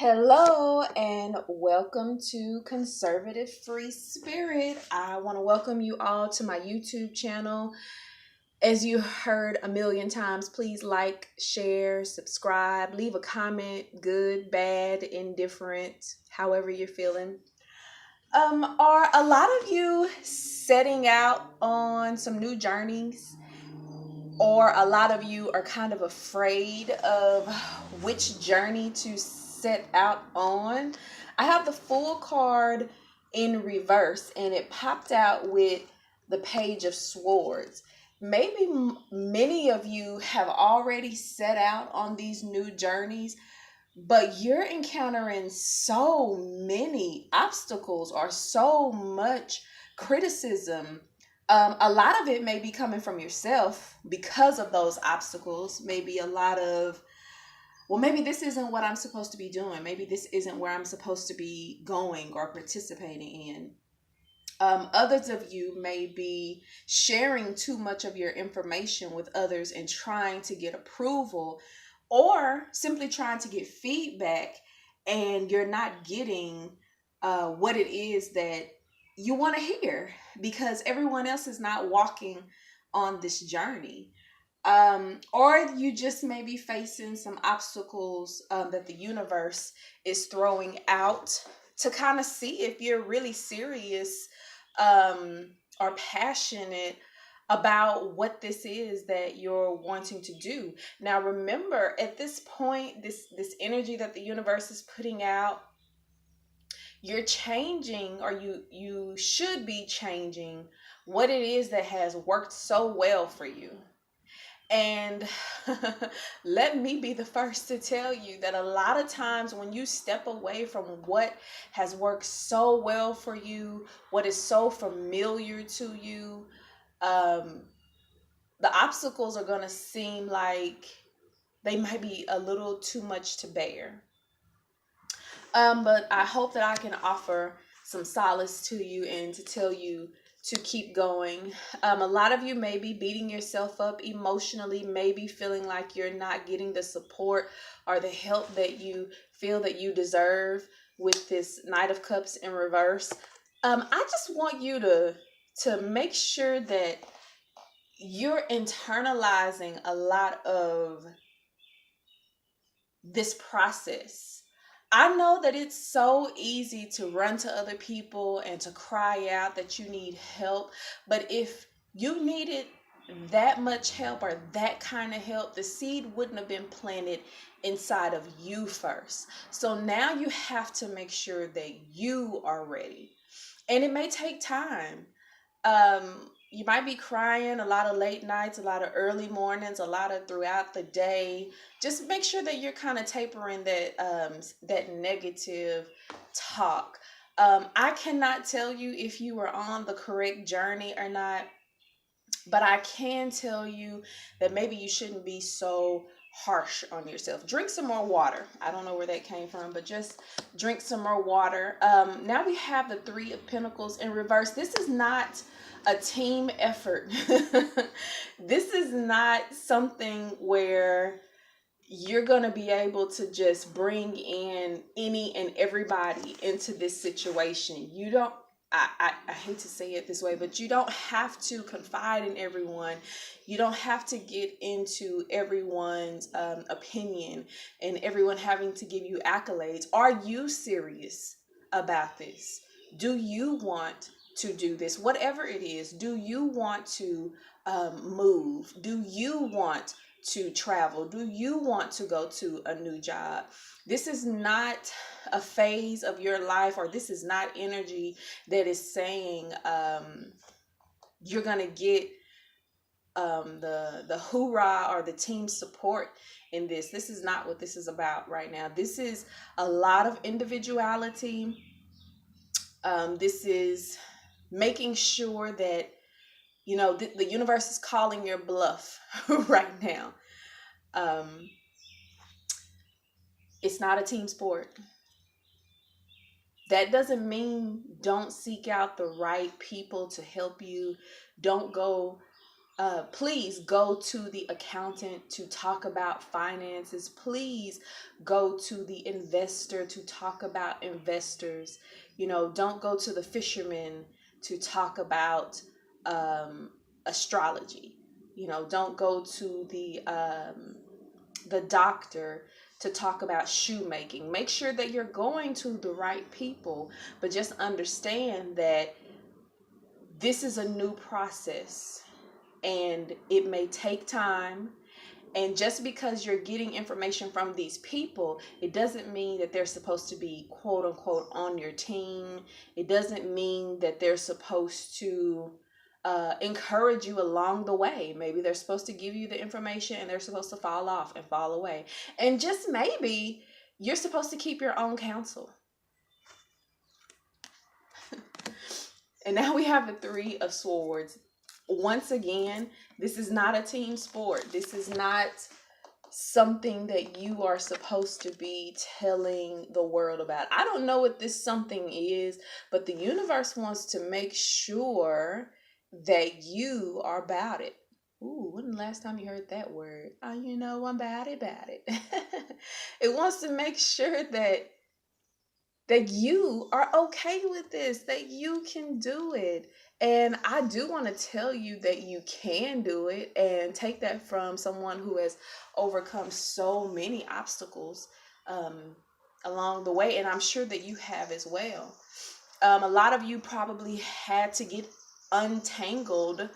Hello and welcome to Conservative Free Spirit. I want to welcome you all to my YouTube channel. As you heard a million times, please like, share, subscribe, leave a comment, good, bad, indifferent, however you're feeling. Are a lot of you setting out on some new journeys? Or a lot of you are kind of afraid of which journey to set out on. I have the full card in reverse and it popped out with the Page of Swords. Maybe many of you have already set out on these new journeys, but you're encountering so many obstacles or so much criticism. A lot of it may be coming from yourself because of those obstacles. Maybe a lot of, well, maybe this isn't what I'm supposed to be doing. Maybe this isn't where I'm supposed to be going or participating in. Others of you may be sharing too much of your information with others and trying to get approval or simply trying to get feedback, and you're not getting what it is that you want to hear because everyone else is not walking on this journey. Or you just may be facing some obstacles that the universe is throwing out to kind of see if you're really serious or passionate about what this is that you're wanting to do. Now remember, at this point, this energy that the universe is putting out, you're changing, or you should be changing what it is that has worked so well for you. And let me be the first to tell you that a lot of times when you step away from what has worked so well for you, what is so familiar to you, the obstacles are going to seem like they might be a little too much to bear. But I hope that I can offer some solace to you and to tell you to keep going. A lot of you may be beating yourself up emotionally, maybe feeling like you're not getting the support or the help that you feel that you deserve with this Knight of Cups in reverse. I just want you to make sure that you're internalizing a lot of this process. I know that it's so easy to run to other people and to cry out that you need help, but if you needed that much help or that kind of help, the seed wouldn't have been planted inside of you first. So now you have to make sure that you are ready. And it may take time. You might be crying a lot of late nights, a lot of early mornings, a lot of throughout the day. Just make sure that you're kind of tapering that negative talk. I cannot tell you if you were on the correct journey or not, but I can tell you that maybe you shouldn't be so harsh on yourself. Drink some more water. I don't know where that came from, but just drink some more water. Now we have the Three of Pentacles in reverse. This is not a team effort. This is not something where you're going to be able to just bring in any and everybody into this situation. You don't, I hate to say it this way, but you don't have to confide in everyone. You don't have to get into everyone's opinion and everyone having to give you accolades. Are you serious about this? Do you want to do this? Whatever it is, do you want to move? Do you want to travel? Do you want to go to a new job? This is not a phase of your life, or this is not energy that is saying you're gonna get the hoorah or the team support in this. This is not what this is about right now. This is a lot of individuality. This is making sure that the universe is calling your bluff right now. It's not a team sport. That doesn't mean don't seek out the right people to help you. Don't go Please go to the accountant to talk about finances. Please go to the investor to talk about investors. Don't go to the fisherman to talk about astrology. Don't go to the doctor to talk about shoemaking. Make sure that you're going to the right people, but just understand that this is a new process and it may take time. And just because you're getting information from these people, it doesn't mean that they're supposed to be quote unquote on your team. It doesn't mean that they're supposed to encourage you along the way. Maybe they're supposed to give you the information and they're supposed to fall off and fall away. And just maybe you're supposed to keep your own counsel. And now we have the Three of Swords. Once again, this is not a team sport. This is not something that you are supposed to be telling the world about. I don't know what this something is, but the universe wants to make sure that you are about it. Ooh, when the last time you heard that word? I'm about it. It wants to make sure that you are okay with this, that you can do it. And I do want to tell you that you can do it, and take that from someone who has overcome so many obstacles along the way. And I'm sure that you have as well. A lot of you probably had to get untangled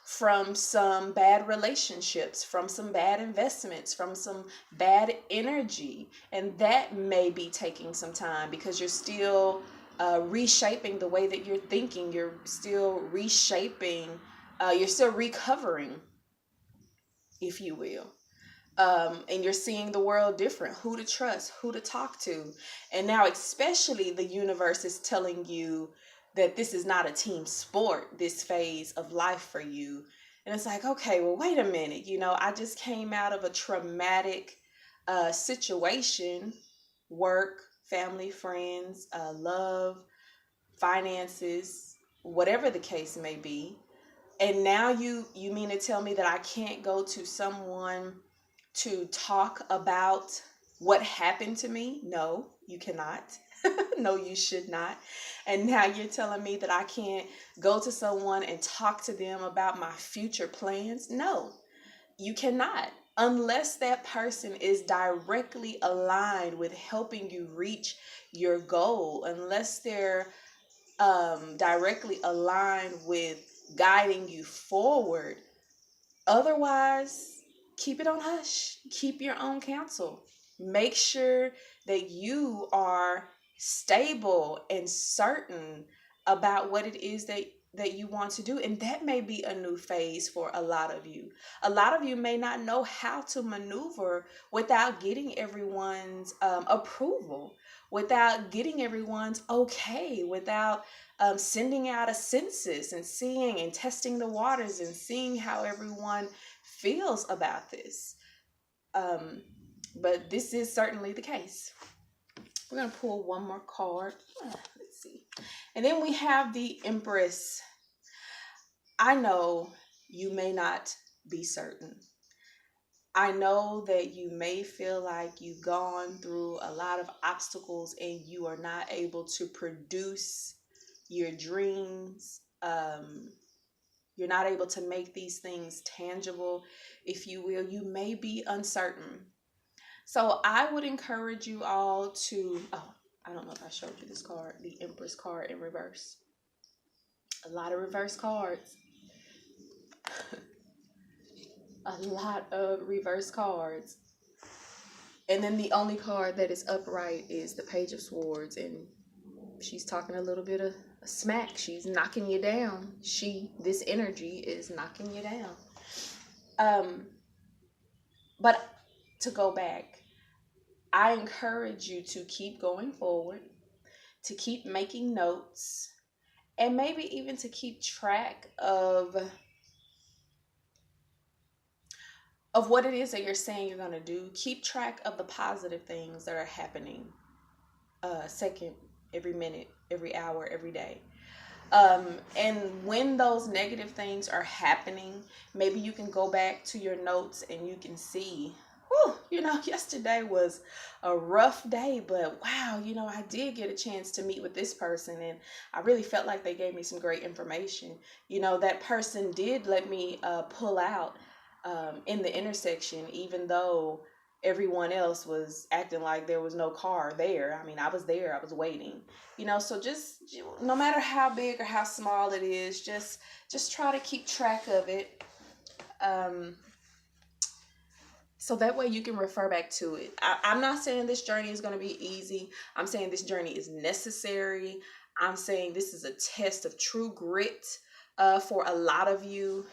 from some bad relationships, from some bad investments, from some bad energy. And that may be taking some time because you're still reshaping the way that you're thinking. You're still reshaping, you're still recovering, if you will. And you're seeing the world different, who to trust, who to talk to. And now especially the universe is telling you that this is not a team sport, this phase of life for you. And it's like, okay, well, wait a minute. I just came out of a traumatic situation, work, family, friends, love, finances, whatever the case may be. And now you mean to tell me that I can't go to someone to talk about what happened to me? No, you cannot. No, you should not. And now you're telling me that I can't go to someone and talk to them about my future plans? No, you cannot. Unless that person is directly aligned with helping you reach your goal, unless they're directly aligned with guiding you forward. Otherwise, keep it on hush. Keep your own counsel. Make sure that you are stable and certain about what it is that you want to do. And that may be a new phase for a lot of you. A lot of you may not know how to maneuver without getting everyone's approval, without getting everyone's okay, without sending out a census and seeing and testing the waters and seeing how everyone feels about this. But this is certainly the case. We're going to pull one more card. Let's see. And then we have the Empress. I know you may not be certain. I know that you may feel like you've gone through a lot of obstacles and you are not able to produce your dreams. You're not able to make these things tangible, if you will. You may be uncertain. So I would encourage you all to, I don't know if I showed you this card, the Empress card in reverse. A lot of reverse cards. A lot of reverse cards. And then the only card that is upright is the Page of Swords. And she's talking a little bit of smack. She's knocking you down. This energy is knocking you down. But to go back, I encourage you to keep going forward, to keep making notes, and maybe even to keep track of what it is that you're saying you're going to do. Keep track of the positive things that are happening second, every minute, every hour, every day. And when those negative things are happening, maybe you can go back to your notes and you can see, whew, yesterday was a rough day, but wow, I did get a chance to meet with this person, and I really felt like they gave me some great information. That person did let me pull out in the intersection, even though everyone else was acting like there was no car there. I mean, I was there, I was waiting. So just no matter how big or how small it is, just try to keep track of it. So that way you can refer back to it. I'm not saying this journey is going to be easy. I'm saying this journey is necessary. I'm saying this is a test of true grit for a lot of you.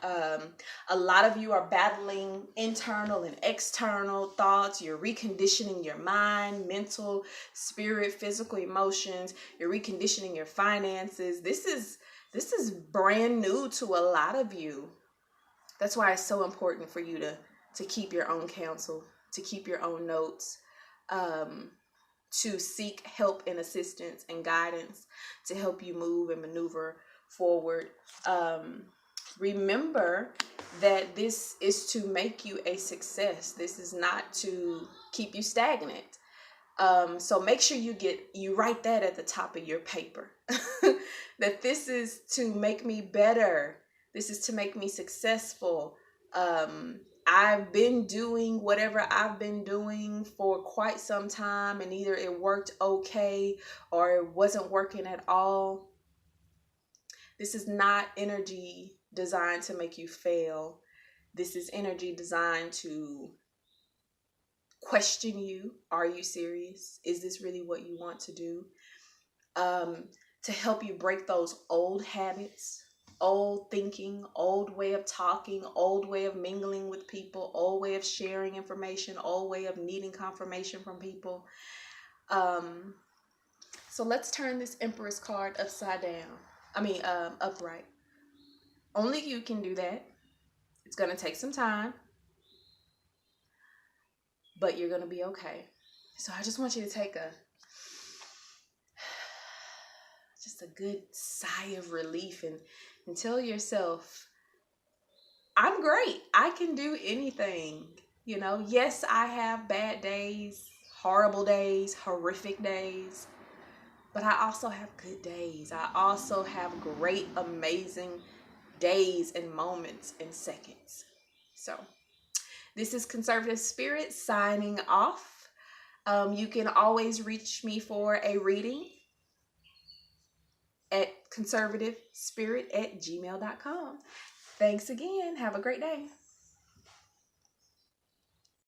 A lot of you are battling internal and external thoughts. You're reconditioning your mind, mental, spirit, physical, emotions. You're reconditioning your finances. This is brand new to a lot of you. That's why it's so important for you to keep your own counsel, to keep your own notes, to seek help and assistance and guidance to help you move and maneuver forward. Remember that this is to make you a success. This is not to keep you stagnant. So make sure you write that at the top of your paper. That this is to make me better. This is to make me successful. I've been doing whatever I've been doing for quite some time, and either it worked okay or it wasn't working at all. This is not energy designed to make you fail. This is energy designed to question you. Are you serious? Is this really what you want to do? To help you break those old habits, old thinking, old way of talking, old way of mingling with people, old way of sharing information, old way of needing confirmation from people. So let's turn this Empress card upside down. Upright. Only you can do that. It's going to take some time, but you're going to be okay. So I just want you to take just a good sigh of relief and tell yourself, I'm great. I can do anything. Yes, I have bad days, horrible days, horrific days, but I also have good days. I also have great, amazing days and moments and seconds. So this is Conservative Spirit signing off. You can always reach me for a reading at conservativespirit@gmail.com. Thanks again. Have a great day.